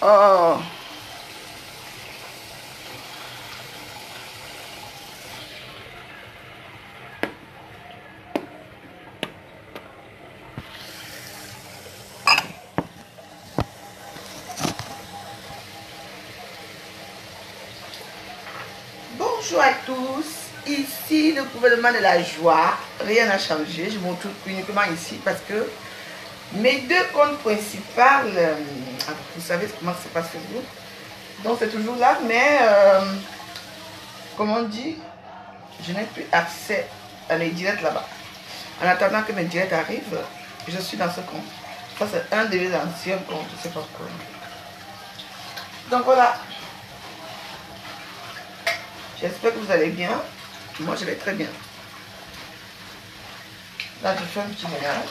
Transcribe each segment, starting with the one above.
Oh. Bonjour à tous, ici le gouvernement de la joie, rien n'a changé, je montre uniquement ici parce que mes deux comptes principaux, vous savez comment ça se passe Facebook, donc c'est toujours là, mais comme on dit, je n'ai plus accès à mes directs là-bas. En attendant que mes directs arrivent, je suis dans ce compte. Ça c'est un de mes anciens comptes, je ne sais pas pourquoi. Donc voilà. J'espère que vous allez bien. Moi, je vais très bien. Là, je fais un petit ménage.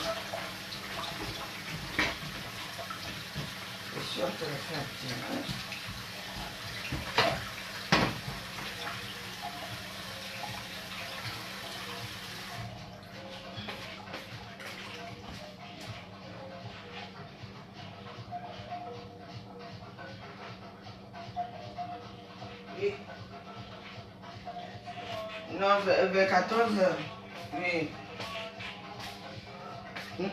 Je suis en train de faire un petit ménage. Oui. Non, vers 14 heures. Oui. Je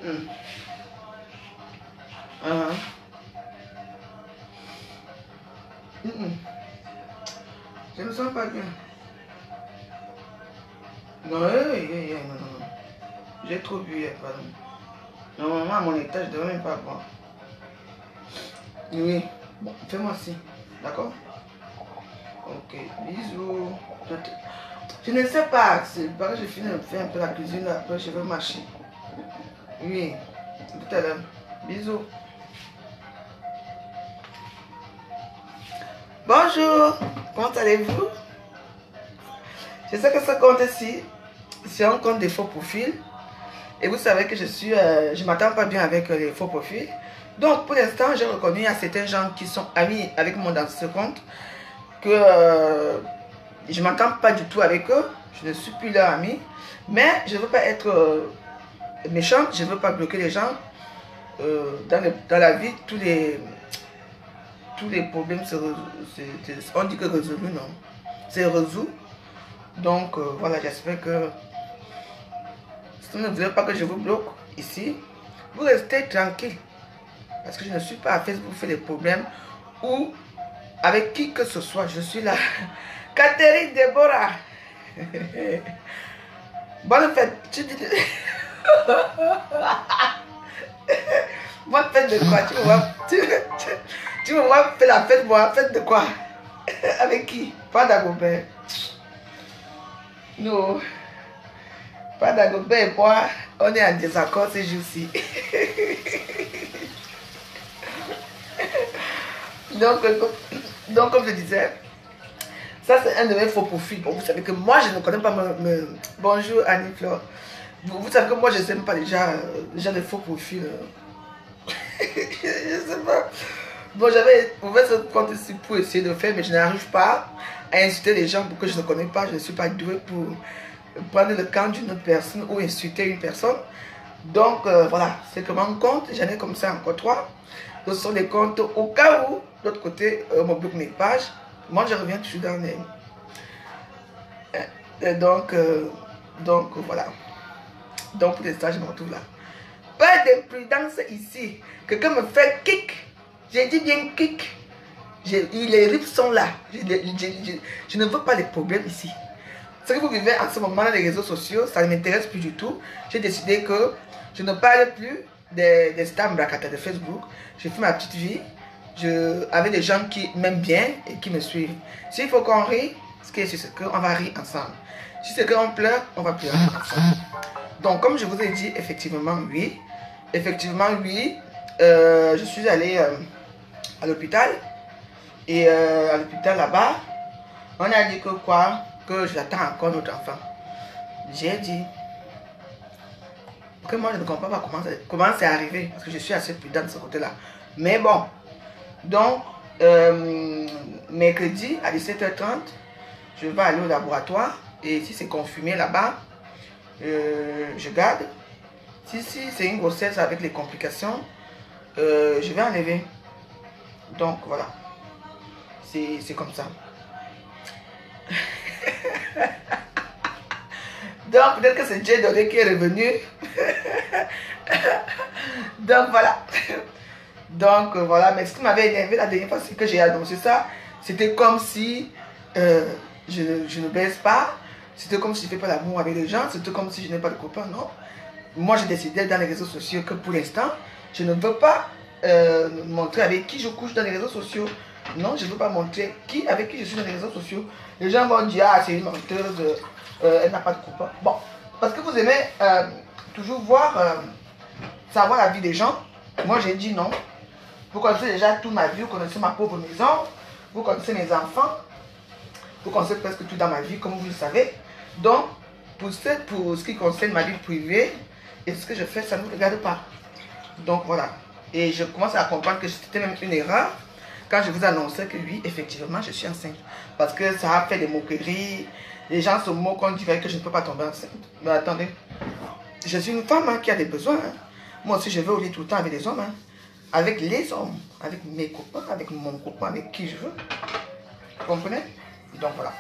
ne me sens pas bien. Non, non, non. J'ai trop bu, pardon. Normalement, à mon état, je ne devrais même pas boire. Oui. Bon, fais-moi ci. D'accord? Ok, bisous. Je ne sais pas, c'est parce que je finis de faire un peu la cuisine, après je vais marcher. Oui, tout à l'heure. Bisous. Bonjour, comment allez-vous? Je sais que ce compte-ci, c'est un compte de faux profils. Et vous savez que je ne m'attends pas bien avec les faux profils. Donc pour l'instant, j'ai reconnu à certains gens qui sont amis avec moi dans ce compte que je ne m'entends pas du tout avec eux. Je ne suis plus leur ami. Mais je ne veux pas être méchante, je ne veux pas bloquer les gens. Dans la vie, tous les problèmes, on dit que résolu, non. C'est résolu. Donc voilà, j'espère que si vous ne voulez pas que je vous bloque ici, vous restez tranquille. Parce que je ne suis pas à Facebook pour faire des problèmes ou avec qui que ce soit. Je suis là. Catherine Déborah. Bonne fête. Bonne fête de quoi? Tu me vois faire la fête, moi. Fête de quoi? Avec qui? Pas d'Agobert. Non. Pas d'Agobert et moi, on est en désaccord ces jours-ci. Donc, comme je disais, ça c'est un de mes faux profils. Bon, vous savez que moi, je ne connais pas Bonjour Annie-Flore. Vous savez que moi, je ne sais pas déjà des faux profils. Je ne sais pas. Bon, j'avais ouvert ce compte ici pour essayer de faire, mais je n'arrive pas à insulter les gens parce que je ne connais pas. Je ne suis pas doué pour prendre le camp d'une autre personne ou insulter une personne. Donc, voilà, c'est comme un compte. J'en ai comme ça encore 3. Ce sont des comptes au cas où, de l'autre côté, on me bloque mes pages. Moi, je reviens toujours dans les... Donc, voilà. Donc, pour l'instant, je me retrouve là. Pas d'imprudence ici. Quelqu'un me fait kick. J'ai dit bien kick. Les rips sont là. Je ne veux pas les problèmes ici. Ce que vous vivez en ce moment dans les réseaux sociaux, ça ne m'intéresse plus du tout. J'ai décidé que je ne parle plus des stars bracata de Facebook. Je fais ma petite vie. Avec des gens qui m'aiment bien et qui me suivent. S'il faut qu'on rie, ce qui est sûr, c'est qu'on va rire ensemble. Si c'est qu'on pleure, on va pleurer ensemble. Donc, comme je vous ai dit, effectivement, oui. Effectivement, oui. Je suis allée à l'hôpital. Et à l'hôpital là-bas, on a dit que quoi? Que j'attends encore notre enfant. J'ai dit que moi je ne comprends pas comment c'est arrivé. Parce que je suis assez prudent de ce côté-là. Mais bon. Donc, mercredi à 17h30, je vais aller au laboratoire. Et si c'est confirmé là-bas, je garde. Si c'est une grossesse avec les complications, je vais enlever. Donc voilà, c'est comme ça. Donc peut-être que c'est Dieu donné qui est revenu. Donc voilà. Donc voilà, mais ce qui m'avait énervé la dernière fois, c'est que j'ai annoncé ça. C'était comme si je ne baisse pas. C'était comme si je ne fais pas l'amour avec les gens. C'était comme si je n'ai pas de copain, non. Moi, j'ai décidé dans les réseaux sociaux que pour l'instant, je ne veux pas montrer avec qui je couche dans les réseaux sociaux. Non, je ne veux pas montrer avec qui je suis dans les réseaux sociaux. Les gens vont dire, ah, c'est une menteuse, elle n'a pas de copain. Bon, parce que vous aimez toujours voir, savoir la vie des gens. Moi, j'ai dit non. Vous connaissez déjà toute ma vie, vous connaissez ma pauvre maison, vous connaissez mes enfants, vous connaissez presque tout dans ma vie, comme vous le savez. Donc, pour ce qui concerne ma vie privée, et ce que je fais, ça ne vous regarde pas. Donc voilà. Et je commence à comprendre que c'était même une erreur quand je vous annonçais que oui, effectivement, je suis enceinte. Parce que ça a fait des moqueries. Les gens se moquent, on dirait que je ne peux pas tomber enceinte. Mais attendez, je suis une femme qui a des besoins. Moi aussi, je vais au lit tout le temps avec les hommes. Avec les hommes, avec mes copains, avec mon copain, avec qui je veux. Vous comprenez? Donc voilà.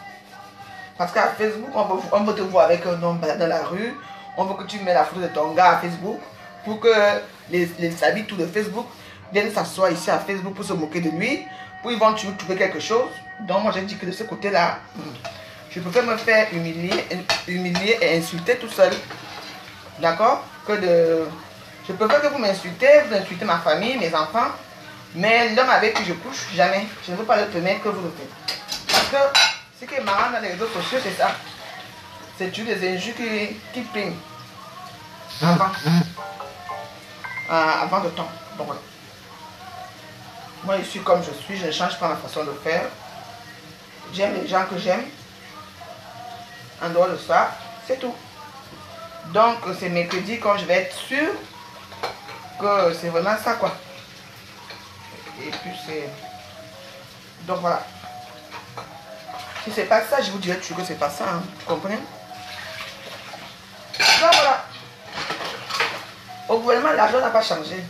Parce qu'à Facebook, on veut te voir avec un homme dans la rue. On veut que tu mets la photo de ton gars à Facebook pour que les habitants de Facebook viennent s'asseoir ici à Facebook pour se moquer de lui. Pour ils vont trouver quelque chose. Donc moi j'ai dit que de ce côté-là, je préfère me faire humilier et insulter tout seul. D'accord? Je préfère que vous m'insultez, vous insultez ma famille, mes enfants. Mais l'homme avec qui je couche, jamais. Je ne veux pas le permettre que vous le faites. Parce que ce qui est marrant dans les réseaux sociaux, c'est ça. C'est toujours des injures qui priment. Avant le temps. Donc voilà. Moi, je suis comme je suis, je ne change pas ma façon de faire. J'aime les gens que j'aime. En dehors de ça, c'est tout. Donc, c'est mercredi quand je vais être sûre que c'est vraiment ça, quoi. Et puis, c'est... Donc, voilà. Si c'est pas ça, je vous dirais toujours que c'est pas ça, hein. Vous comprenez? Donc, voilà. Au gouvernement, l'argent n'a pas changé.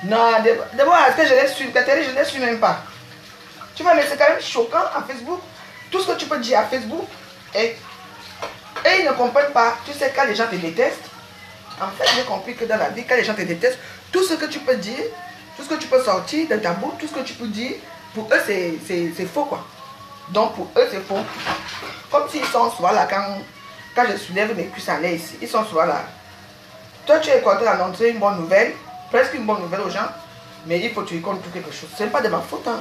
Non, d'abord, est-ce que je l'ai su? Catherine, je ne l'ai su même pas. Tu vois, mais c'est quand même choquant à Facebook. Tout ce que tu peux dire à Facebook, et ils ne comprennent pas. Tu sais, quand les gens te détestent, en fait, j'ai compris que dans la vie, quand les gens te détestent, tout ce que tu peux dire, tout ce que tu peux sortir de ta bouche, tout ce que tu peux dire, pour eux, c'est faux, quoi. Donc, pour eux, c'est faux. Comme s'ils sont souvent là, quand je soulève mes cuisses en l'air ici, ils sont souvent là. Toi, tu es content d'annoncer une bonne nouvelle, presque une bonne nouvelle aux gens, mais il faut que tu y comptes quelque chose. Ce n'est pas de ma faute, hein.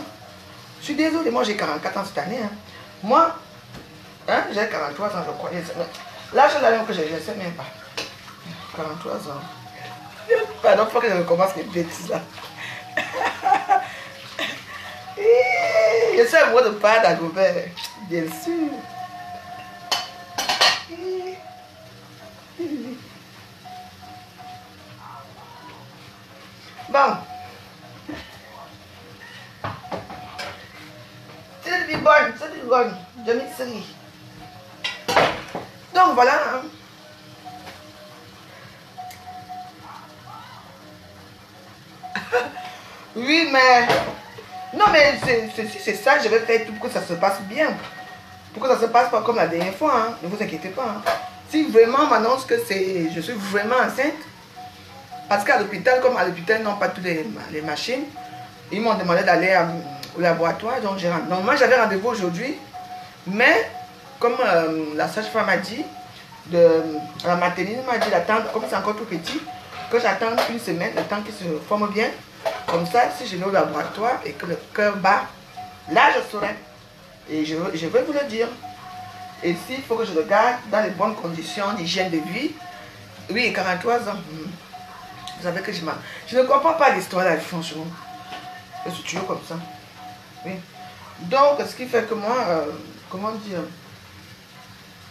Je suis désolé, moi j'ai 44 ans cette année. Hein. Moi, hein, j'ai 43 ans, je crois. L'âge de l'année que je ne sais même pas. 43 ans. Pardon, il faut que je recommence mes bêtises là. Je suis amoureux de pâte à Gobert, bien sûr. Bon. C'est bonne. Je m'y suis. Donc voilà. Hein. Oui, mais... Non, mais c'est ça, je vais faire tout pour que ça se passe bien. Pour que ça se passe pas comme la dernière fois. Hein. Ne vous inquiétez pas. Hein. Si vraiment on m'annonce que je suis vraiment enceinte, parce qu'à l'hôpital, comme à l'hôpital, ils n'ont pas toutes les machines, ils m'ont demandé d'aller au laboratoire. Donc, normalement, j'avais rendez-vous aujourd'hui. Mais, comme la sage-femme m'a dit, la maternité m'a dit d'attendre, comme c'est encore tout petit, que j'attende une semaine, le temps qu'il se forme bien. Comme ça, si je vais au laboratoire et que le cœur bat, là je saurai. Et je vais vous le dire. Et s'il faut que je le garde dans les bonnes conditions d'hygiène de vie, oui, 43 ans. Vous savez que je ne comprends pas l'histoire là, franchement. Je suis toujours comme ça. Oui. Donc, ce qui fait que moi, comment dire,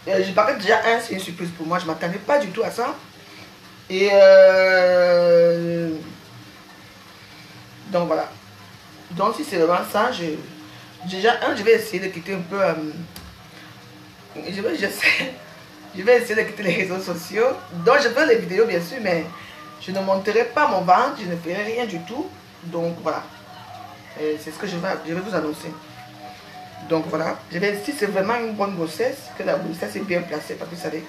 je parais déjà c'est une surprise pour moi. Je ne m'attendais pas du tout à ça. Et donc voilà. Donc si c'est vraiment ça, je vais essayer de quitter un peu. Je sais. Je vais essayer de quitter les réseaux sociaux. Donc je fais les vidéos bien sûr, mais je ne monterai pas mon ventre, je ne ferai rien du tout. Donc voilà. C'est ce que je vais vous annoncer. Donc voilà. Si c'est vraiment une bonne grossesse, que la grossesse est bien placée, parce que vous savez,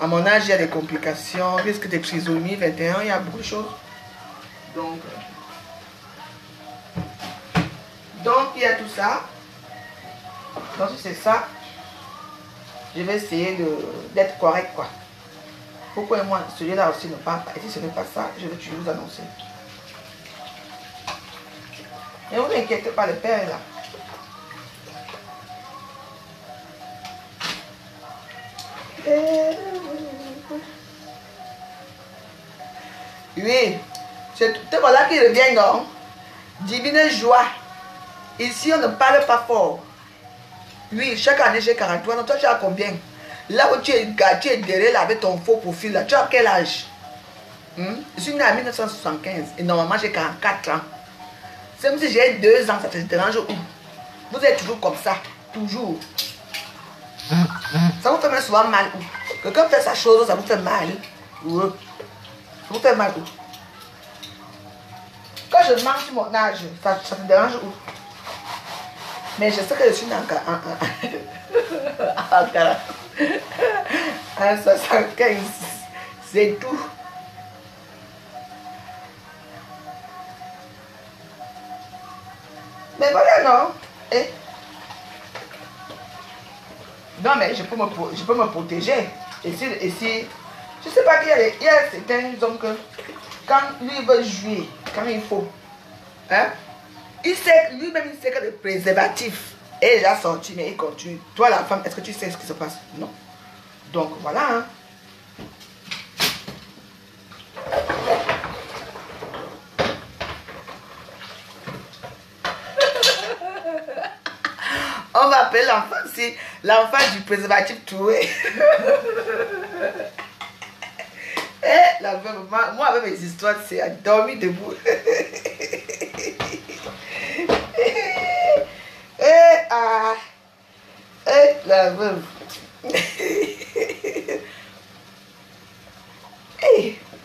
à mon âge, il y a des complications, risque de trisomie 21, il y a beaucoup de choses. Donc il y a tout ça. Donc si c'est ça, je vais essayer d'être correct quoi. Pourquoi moi, celui-là aussi ne parle pas. Et si ce n'est pas ça, je vais toujours vous annoncer. Ne vous inquiétez pas, le père est là. Oui, c'est voilà qui revient, non? Divine joie. Ici, on ne parle pas fort. Oui, chaque année, j'ai 43 ans. Toi, tu as combien? Là où tu es derrière là, avec ton faux profil, là, tu as quel âge? Je suis né en 1975 et normalement, j'ai 44 ans. C'est comme si j'ai 2 ans, ça te dérange où? Vous êtes toujours comme ça, toujours. Ça vous fait même souvent mal où? Quelqu'un fait sa chose, ça vous fait mal. Ouais. Ça vous fait mal où? Quand je mange sur mon âge, ça te dérange où? Mais je sais que je suis en 75. C'est tout. Mais voilà, non? Eh? Non, mais je peux me protéger. Et si je sais pas qu'il y a certains hommes que quand lui veut jouer, quand il faut, hein? Lui-même, il sait que le préservatif est déjà sorti, mais il continue. Toi, la femme, est-ce que tu sais ce qui se passe? Non. Donc, voilà. Hein. On va appeler l'enfant, c'est l'enfant du préservatif troué. Moi, avec mes histoires, c'est à dormir debout. La veuve.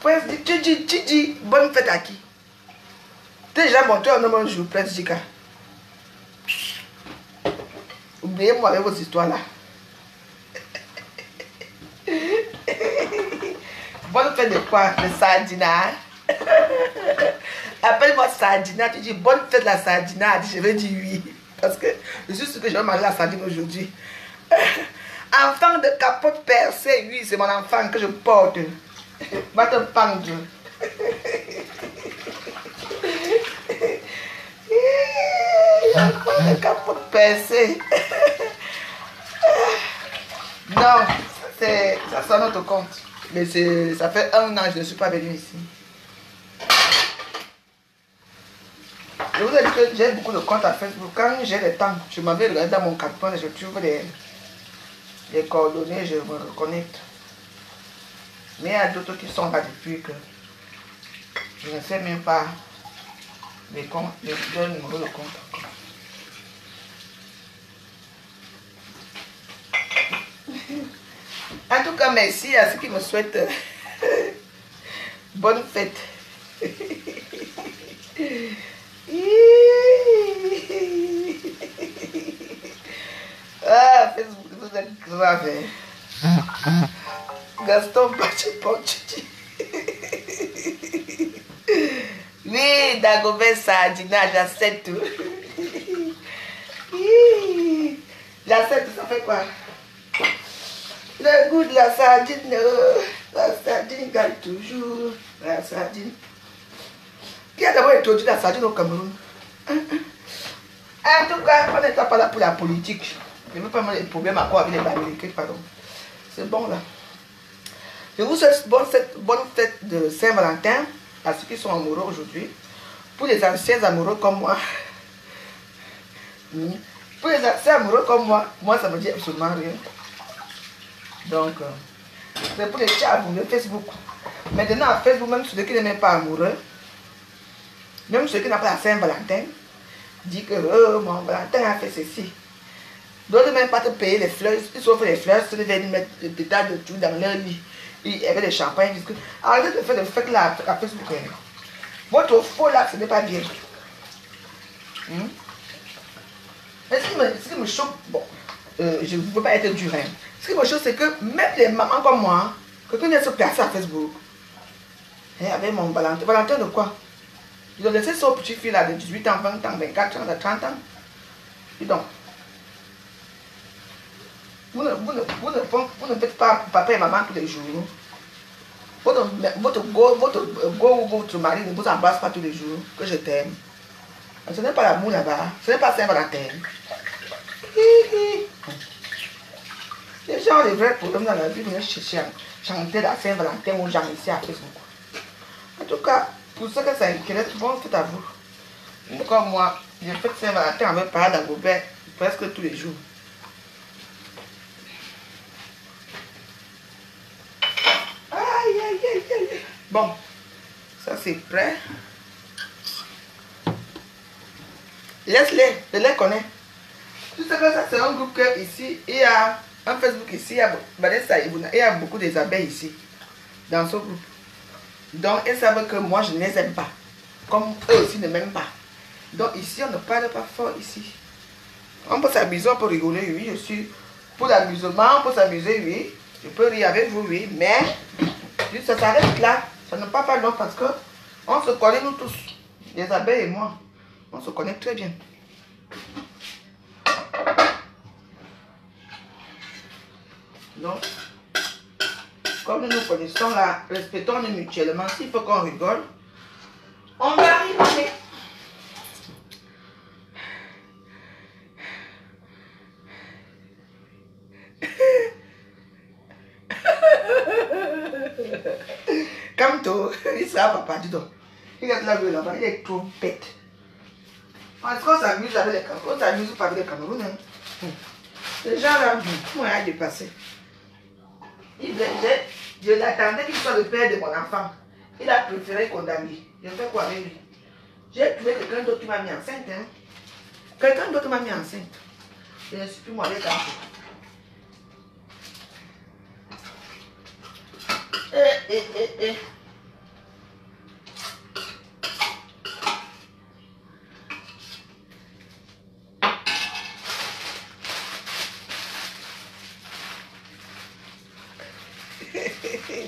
Prince, tu dis bonne fête à qui? Tu es déjà monté un homme un jour, Prince Jika. Oubliez-moi avec vos histoires là. Bonne fête de quoi? De sardinage. Appelle-moi sardina, tu dis bonne fête de la sardinade. Je vais dire oui. Parce que je suis sûr que je vais manger la sardine aujourd'hui. Enfant de capote percée, oui, c'est mon enfant que je porte. Va te pendre. Enfant de capote percée. Non, ça sonne notre compte. Mais ça fait 1 an que je ne suis pas venue ici. Je vous ai dit que j'ai beaucoup de comptes à Facebook. Quand j'ai le temps, je m'en vais regarder dans mon carton et je trouve les coordonnées, je me reconnecte. Mais il y a d'autres qui sont là depuis que je ne sais même pas les comptes, le numéro de compte encore. En tout cas, merci à ceux qui me souhaitent bonne fête. Ah, Facebook, vous êtes grave. Gaston Pachi. Oui, Dagobert Sardina, j'accepte tout. J'accepte, ça fait quoi? Le goût de la sardine gagne toujours. La sardine. Qui a d'abord introduit la sardine au Cameroun? En tout cas, on n'est pas là pour la politique. Je ne veux pas avoir des problèmes à quoi avec les Américains, pardon. C'est bon là. Je vous souhaite bonne fête de Saint-Valentin à ceux qui sont amoureux aujourd'hui. Pour les anciens amoureux comme moi. Pour les anciens amoureux comme moi ça me dit absolument rien. Donc, c'est pour les chats amoureux Facebook. Maintenant, à Facebook, même ceux qui ne sont pas amoureux, même ceux qui n'ont pas la Saint-Valentin, disent que mon Valentin a fait ceci. D'autres même pas te payer les fleurs. Ils s'offrent les fleurs, ils viennent mettre des pétales de tout dans leur lit. Et avec des champagnes. Arrêtez de faire des fêtes là à Facebook. Votre faux là, ce n'est pas bien. Mais ce qui me choque, bon, je ne veux pas être dur. Ce qui me choque, c'est que même les mamans comme moi, quelqu'un vient se placer à Facebook. Et avec mon Valentin. Valentin de quoi? Ils ont laissé son petit fille là de 18 ans, 20 ans, 24 ans, 30 ans. Et donc, vous ne faites pas papa et maman tous les jours. Votre go ou votre mari ne vous embrasse pas tous les jours. Que je t'aime. Ce n'est pas l'amour là-bas. Ce n'est pas Saint-Valentin. Les gens ont des vrais problèmes dans la vie. Ils chercher à chanter la Saint-Valentin aux gens ici à Facebook. En tout cas, pour ceux que ça intéresse, bon, c'est à vous. Comme moi, j'ai fait Saint-Valentin avec Parade à Gobert presque tous les jours. Aïe, aïe, aïe, aïe. Bon, ça c'est prêt. Laisse-les, je les connais. Tu sais que ça c'est un groupe que ici, il y a un Facebook ici, il y a beaucoup des abeilles ici, dans ce groupe. Donc, ils savent que moi, je ne les aime pas. Comme eux aussi ne m'aiment pas. Donc, ici, on ne parle pas fort ici. On peut s'amuser, on peut rigoler, oui. Je suis pour l'amusement, on peut s'amuser, oui. Je peux rire avec vous, oui. Mais, ça s'arrête là. Ça ne parle pas non parce que on se connaît, nous tous. Les abeilles et moi. On se connaît très bien. Donc, comme nous nous connaissons là, respectons-nous mutuellement. S'il faut qu'on rigole, on va rigoler. Comme toi, il savent papa, dis donc. Il est là-bas, il est trop bête. Parce qu'on s'amuse avec les Camerounais, on s'amuse pas avec les Camerounais. Les gens là, moi, il a dépassé. Je l'attendais qu'il soit le père de mon enfant. Il a préféré condamner. Je fais quoi avec lui? J'ai trouvé quelqu'un d'autre qui m'a mis enceinte. Hein? Quelqu'un d'autre m'a mis enceinte. Je ne suis plus moi avec un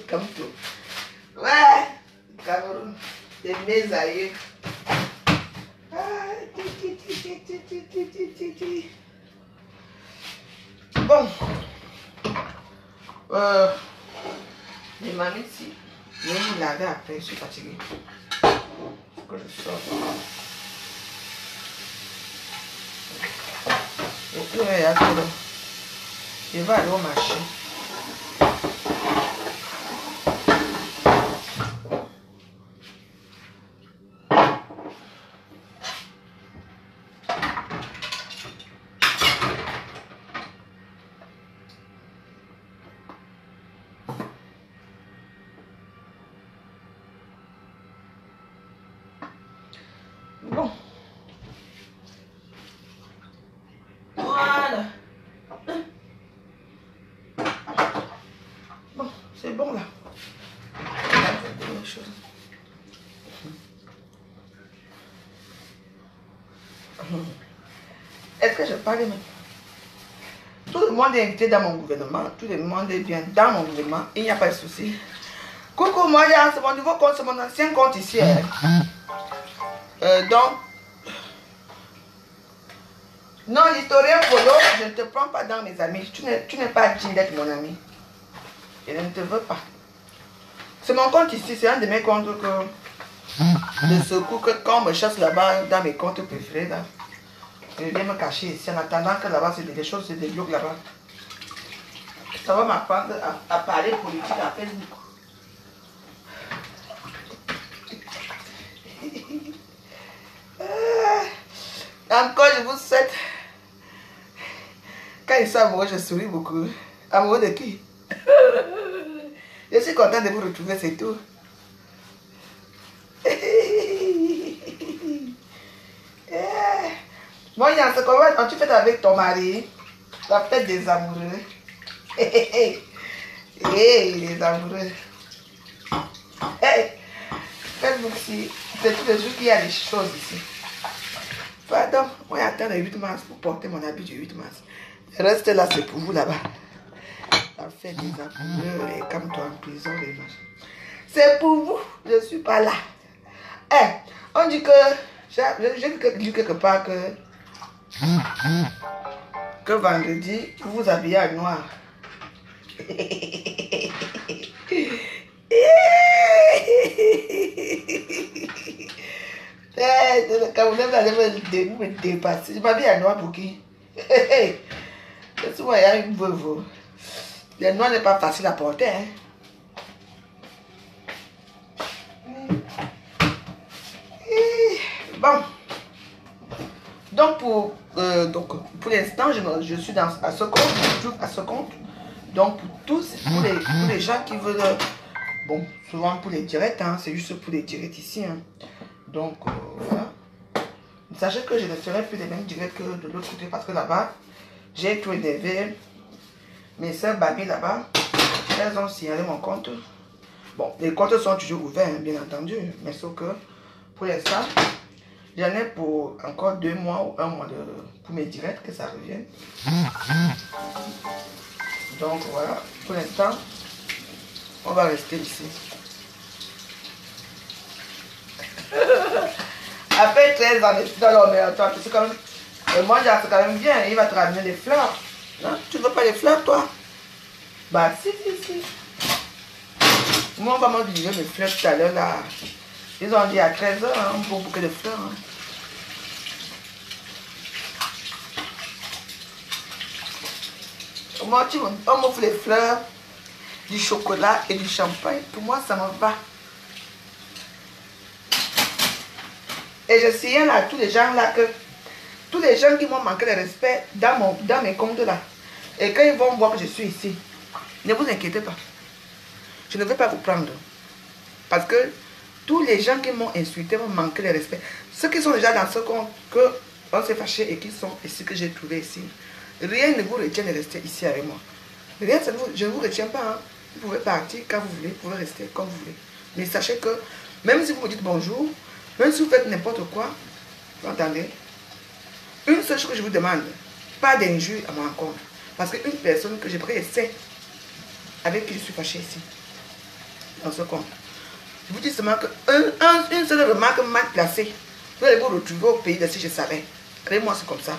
Comme tout. Ouais, Cameroun, c'est mes aïeux. Bon, les mamies ici, je vais me laver après, je suis fatiguée. Faut que je sorte. Et puis, je vais aller au marché. Bon. Voilà. Bon, c'est bon là. Est-ce que je parle même? Tout le monde est invité dans mon gouvernement. Tout le monde est bien dans mon gouvernement. Il n'y a pas de souci. Coucou, moi, c'est mon nouveau compte, c'est mon ancien compte ici. Donc, non, l'historien Polo, je ne te prends pas dans mes amis. Tu n'es pas digne d'être mon ami. Je ne te veux pas. C'est mon compte ici, c'est un de mes comptes de secours que quand on me chasse là-bas, dans mes comptes préférés, là, je viens me cacher ici en attendant que là-bas, c'est des choses se débloquent là-bas. Ça va m'apprendre à parler politique à Facebook. Encore, je vous souhaite. Quand ils sont amoureux, je souris beaucoup. Amoureux de qui? Je suis content de vous retrouver, c'est tout. Bon, Yann, comment tu fais avec ton mari? La fête des amoureux. Les amoureux. Facebook, c'est tous les jours qu'il y a des choses ici. Pardon, moi j'attends le 8 mars pour porter mon habit du 8 mars. Le reste là, c'est pour vous là-bas. La fête des amoureux, et comme toi en prison, les machins. C'est pour vous, je ne suis pas là. On dit que, j'ai lu quelque part que vendredi, vous vous habillez en noir. Quand vous allez me dépasser, je m'habille en noir pour qui? C'est souvent il y a une veuve. Le noir n'est pas facile à porter. Hein? Bon. Donc pour l'instant, je suis à ce compte. Je trouve à ce compte. Donc pour tous, pour les gens qui veulent. Bon, souvent pour les directs, hein, c'est juste pour les directs ici. Hein. Donc voilà. Sachez que je ne ferai plus les mêmes directs que de l'autre côté parce que là-bas, j'ai tout énervé. Mes soeurs Babi là-bas, elles ont signalé mon compte. Bon, les comptes sont toujours ouverts, hein, bien entendu. Mais sauf que pour l'instant, j'en ai pour encore 2 mois ou 1 mois pour mes directs que ça revienne. Donc voilà, pour l'instant, on va rester ici. Après 13 ans, non, mais attends, c'est quand même. Moi, c'est quand même bien, il va te ramener les fleurs. Non? Tu ne veux pas les fleurs, toi? Bah, si. Moi, on va me livrer mes fleurs tout à l'heure, là. Ils ont dit à 13 h, hein, pour bouquet de fleurs. Hein. Moi, on m'offre les fleurs, du chocolat et du champagne. Pour moi, ça me va. Et je signale à tous les gens là que tous les gens qui m'ont manqué de respect dans mes comptes là, et quand ils vont voir que je suis ici, ne vous inquiétez pas. Je ne vais pas vous prendre. Parce que tous les gens qui m'ont insulté m'ont manqué de respect. Ceux qui sont déjà dans ce compte, qu'on s'est fâché et qui sont ici, que j'ai trouvé ici, rien ne vous retient de rester ici avec moi. Rien, je ne vous retiens pas. Hein. Vous pouvez partir quand vous voulez, vous pouvez rester comme vous voulez. Mais sachez que même si vous me dites bonjour, même si vous faites n'importe quoi, vous entendez? Une seule chose que je vous demande, pas d'injure à mon encontre. Parce qu'une personne que j'ai pris sait avec qui je suis fâché ici, dans ce compte. Je vous dis seulement qu'une seule remarque mal placée, vous allez vous retrouver au pays de si je savais. Créez-moi, c'est comme ça.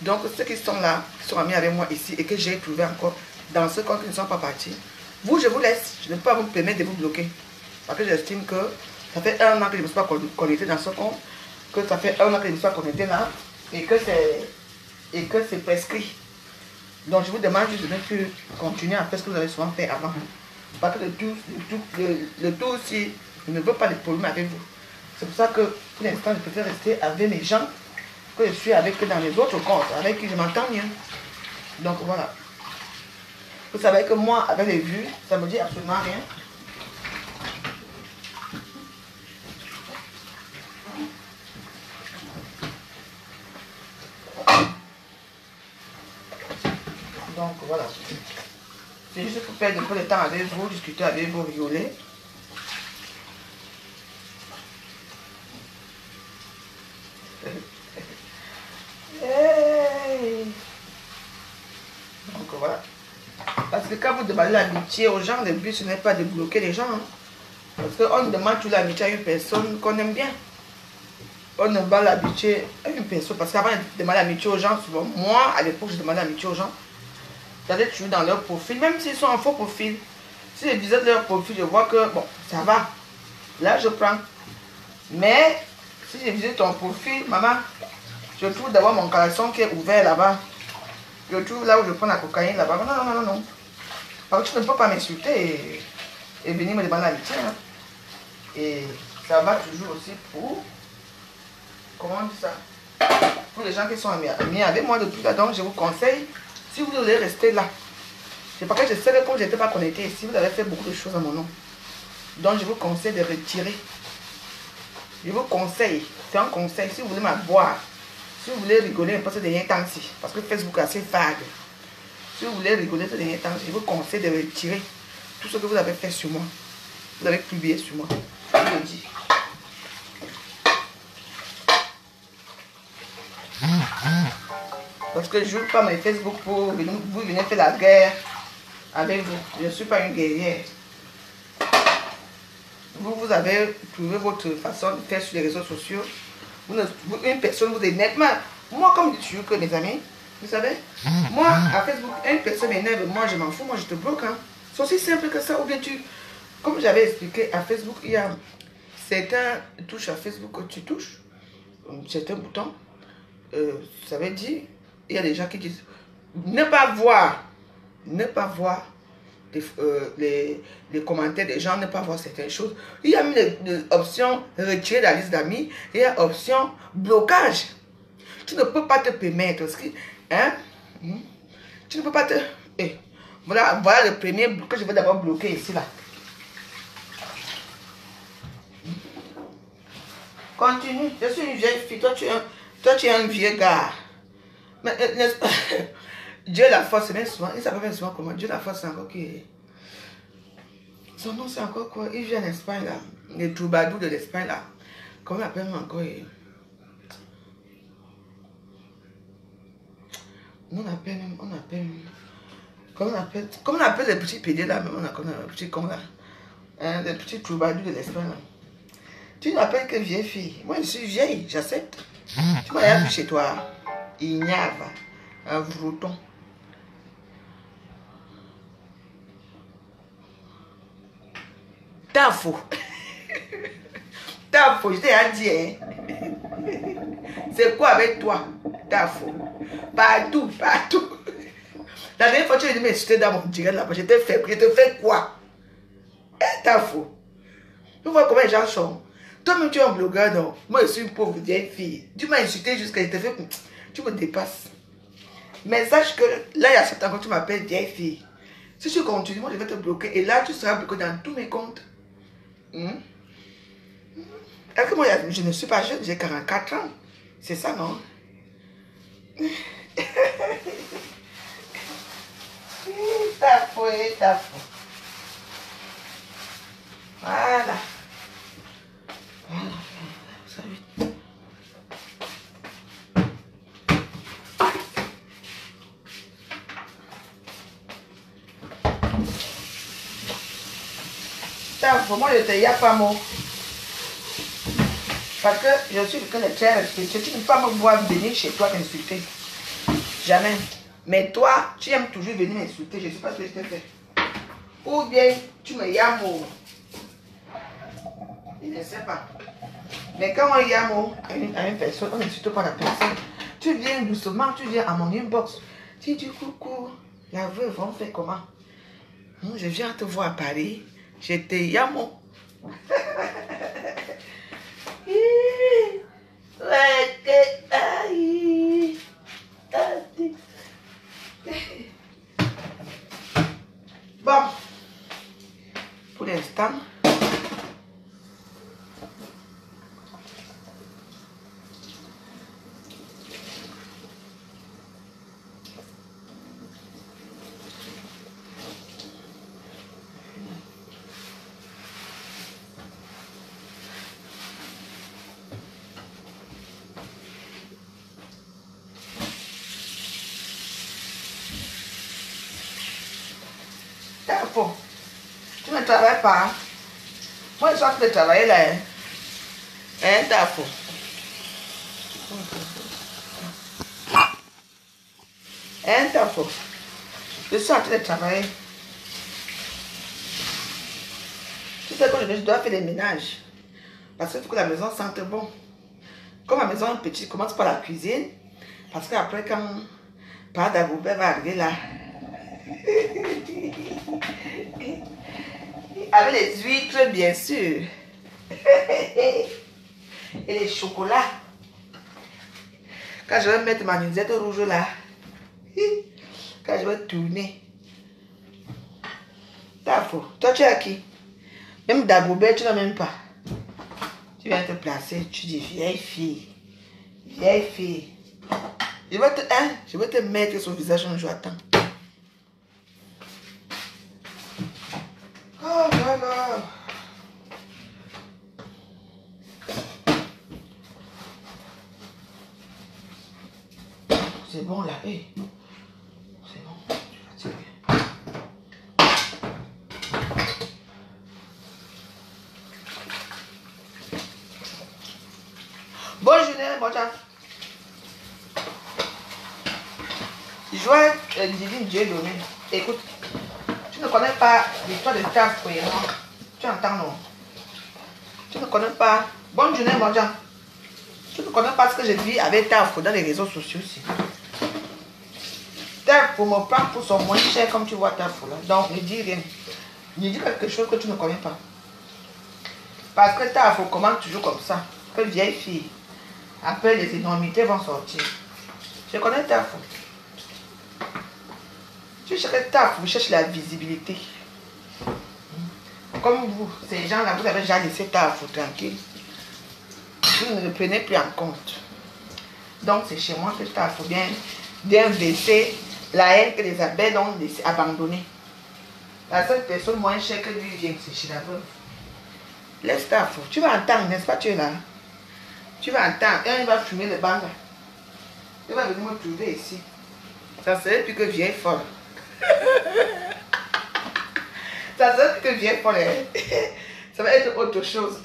Donc ceux qui sont là, qui sont amis avec moi ici et que j'ai trouvé encore dans ce compte qui ne sont pas partis, vous, je vous laisse. Je ne peux pas vous permettre de vous bloquer. Parce que j'estime que ça fait 1 an que je ne me suis pas connecté dans ce compte, que ça fait 1 an que je ne me suis pas connecté là, et que c'est prescrit. Donc je vous demande juste de ne plus continuer à faire ce que vous avez souvent fait avant. Parce que le tout aussi, je ne veux pas de problème avec vous. C'est pour ça que pour l'instant, je préfère rester avec les gens que je suis avec dans les autres comptes, avec qui je m'entends bien. Donc voilà. Vous savez que moi, avec les vues, ça ne me dit absolument rien. Donc voilà. C'est juste pour perdre un peu de temps avec vous, discuter avec vous, rigoler. Hey. Donc voilà. Parce que quand vous demandez l'amitié aux gens, le but ce n'est pas de bloquer les gens. Hein. Parce qu'on demande toute l'amitié à une personne qu'on aime bien. On ne demande l'amitié à une personne. Parce qu'avant de demander l'amitié aux gens, souvent, moi à l'époque je demandais l'amitié aux gens. J'allais toujours dans leur profil, même s'ils sont en faux profil. Si je visite leur profil, je vois que bon, ça va. Là, je prends. Mais si je visite ton profil, maman, je trouve d'abord mon caleçon qui est ouvert là-bas. Je trouve là où je prends la cocaïne là-bas. Non. Parce que tu ne peux pas m'insulter et venir me demander l'amitié. Hein. Et ça va toujours aussi pour. Comment on dit ça? Pour les gens qui sont amis avec moi depuis là, donc je vous conseille. Si vous voulez rester là, c'est parce que je sais que comme je n'étais pas connecté ici, vous avez fait beaucoup de choses à mon nom. Donc je vous conseille de retirer. Je vous conseille, c'est un conseil, si vous voulez m'avoir, Si vous voulez rigoler un peu ces derniers temps-ci, parce que Facebook est assez vague. Si vous voulez rigoler ces derniers temps, je vous conseille de retirer tout ce que vous avez fait sur moi. Vous avez publié sur moi. Je vous le dis. Parce que je ne joue pas mes Facebook pour vous venir faire la guerre avec vous. Je ne suis pas une guerrière. Vous avez trouvé votre façon de faire sur les réseaux sociaux. Une personne vous énerve. Moi, comme je dis toujours que mes amis, vous savez, moi, à Facebook, une personne m'énerve, moi je m'en fous, moi je te bloque. Hein. C'est aussi simple que ça. Ou bien comme j'avais expliqué, à Facebook, il y a certains touches à Facebook que tu touches, certains boutons. Ça veut dire, il y a des gens qui disent, ne pas voir les commentaires des gens, ne pas voir certaines choses. Il y a l'option retirer la liste d'amis, il y a l'option blocage. Tu ne peux pas te permettre, hein? Tu ne peux pas te... Voilà le premier que je vais d'abord bloquer ici, là. Continue, je suis une vieille fille, toi tu es un vieux gars. Mais n'est-ce pas? Dieu la force, même souvent, il s'appelle souvent comment? Dieu la force, c'est encore qui... Son nom c'est encore quoi? Il vient d'Espagne là. Les troubadours de l'Espagne là. Comment on appelle encore? On appelle... Comment on appelle les petits pédés là? Même on appelle les petits cons là. Hein, les petits troubadours de l'Espagne là. Tu n'appelles que vieille fille. Moi je suis vieille, j'accepte. Tu m'as vu chez toi. Ignave. Un vrouton. T'as faux. T'as faux, je t'ai dit. Hein. C'est quoi avec toi? T'as faux. Partout. La dernière fois, tu es venu m'insulter dans mon direct là, je te fais quoi? T'as faux. Tu vois comment les gens sont. Toi-même, tu es un blogueur, non? Moi, je suis une pauvre vieille fille. Tu m'as insulté jusqu'à je te fais. Tu me dépasses. Mais sache que là, il y a 7 ans quand tu m'appelles vieille fille. Si tu continues, moi, je vais te bloquer. Et là, tu seras bloqué dans tous mes comptes. Est-ce que moi, je ne suis pas jeune, j'ai 44 ans. C'est ça, non? T'as faux. Voilà. Ça vite. T'as faux, moi, je te y a pas mot. Parce que je suis quelqu'un de très respectueux. Tu ne peux pas me voir venir chez toi t'insulter. Jamais. Mais toi, tu aimes toujours venir m'insulter. Je ne sais pas ce que je t'ai fait. Ou bien, tu me yames. Je ne sais pas. Mais quand on yame à une personne, on n'insulte pas la personne. Tu viens doucement, tu viens à mon inbox. Tu dis coucou, la veuve, on fait comment? Je viens te voir à Paris. Je te yame. Bon, pour l'instant, tu ne travailles pas. Moi, je suis en train de travailler là. Hein, t'as faux. Hein, t'as faux. Je suis en train de travailler. Tu sais que je dois faire des ménages. Parce qu'il faut que la maison sente bon. Comme la maison est petite, commence par la cuisine. Parce qu'après, quand Père Dagoubert va arriver là, avec les huîtres, bien sûr. Et les chocolats. Quand je vais mettre ma nuisette rouge là, quand je vais tourner. T'as faux. Toi, tu es à qui? Même Dagoubert, tu n'as même pas. Tu viens te placer, tu dis vieille fille. Vieille fille. Je vais te mettre sur le visage un jour, attends. Oh là là. C'est bon là, hey. C'est bon, je suis fatigué. Bonne journée, mon chat. Joie divine Dieu donné. Écoute, tu ne connais pas l'histoire de Taf Cohérent. Tu entends non? Tu ne connais pas. Bonne journée, mon chat. Tu ne connais pas ce que je vis avec Taf dans les réseaux sociaux aussi. Taf me prend pour son moins cher comme tu vois Taf là. Donc ne dis rien. Ne dis quelque chose que tu ne connais pas. Parce que Taf commence toujours comme ça. Que vieille fille. Après les énormités vont sortir. Je connais Taf. Tu cherches Taf, vous cherchez la visibilité. Comme vous, ces gens-là, vous avez déjà laissé Taf tranquille. Vous ne le prenez plus en compte. Donc c'est chez moi que Taf bien verser la haine que les abeilles ont laissé abandonner. La seule personne moins chère que lui vient, c'est chez la veuve. Laisse Taf. Tu vas entendre, n'est-ce pas, tu es là? Tu vas entendre. Et il va fumer le banc là. Il va venir me trouver ici. Ça serait plus que vieille folle. Ça serait plus que vieille folle. Ça va être autre chose.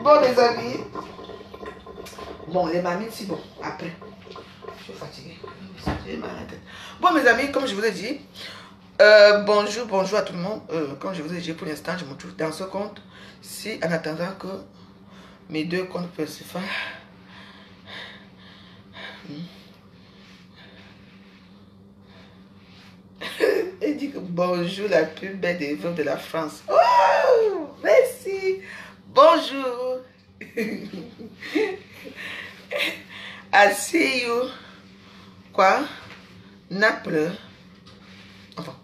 Bon, les amis. Bon, les mamies, c'est bon. Après. Je suis fatiguée. J'ai mal à la tête. Bon, mes amis, comme je vous ai dit, bonjour à tout le monde. Comme je vous ai dit, pour l'instant, je me trouve dans ce compte. Si, en attendant que mes deux comptes peuvent se faire. Elle dit que bonjour, la plus belle des veuves de la France. Oh, merci. Bonjour. I see you. Quoi? Naples. Enfin.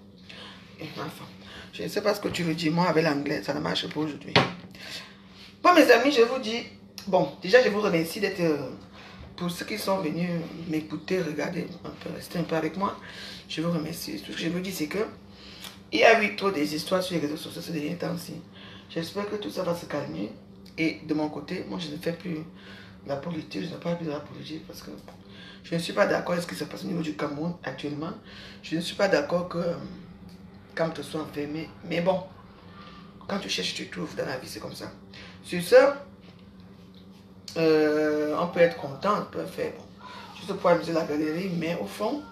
Je ne sais pas ce que tu veux dire. Moi, avec l'anglais, ça ne marche pas aujourd'hui. Bon, mes amis, je vous dis. Bon, déjà, je vous remercie d'être. Pour ceux qui sont venus m'écouter, regarder un peu, rester un peu avec moi. Je vous remercie. Tout ce que je vous dis, c'est que il y a eu trop des histoires sur les réseaux sociaux ces derniers temps-ci. J'espère que tout ça va se calmer. Et de mon côté, moi, je ne fais plus la politique. Je ne parle plus de la politique parce que je ne suis pas d'accord avec ce qui se passe au niveau du Cameroun actuellement. Je ne suis pas d'accord que quand tu sois enfermé. Mais bon, quand tu cherches, tu trouves dans la vie, c'est comme ça. Sur ce, on peut être content, on peut faire bon, juste pour amuser la galerie, mais au fond,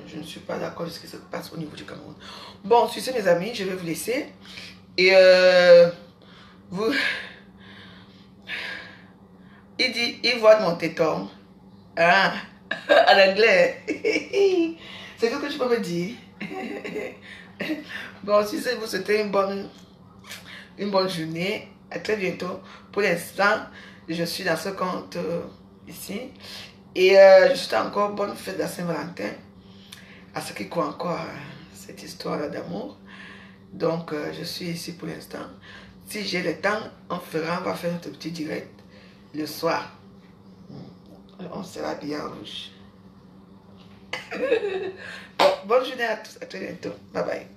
je ne suis pas d'accord avec ce qui se passe au niveau du Cameroun. Bon, sur ce, mes amis, je vais vous laisser. Et vous... Il dit, il voit mon téton. Ah, en anglais. C'est ce que tu peux me dire. Bon, si c'est vous souhaitez une bonne journée. À très bientôt. Pour l'instant, je suis dans ce compte ici. Et je souhaite encore bonne fête de la Saint-Valentin. À ceux qui croient encore à cette histoire d'amour. Donc, je suis ici pour l'instant. Si j'ai le temps, on va faire notre petit direct le soir. On sera bien en rouge. Bon, bonne journée à tous. À très bientôt. Bye bye.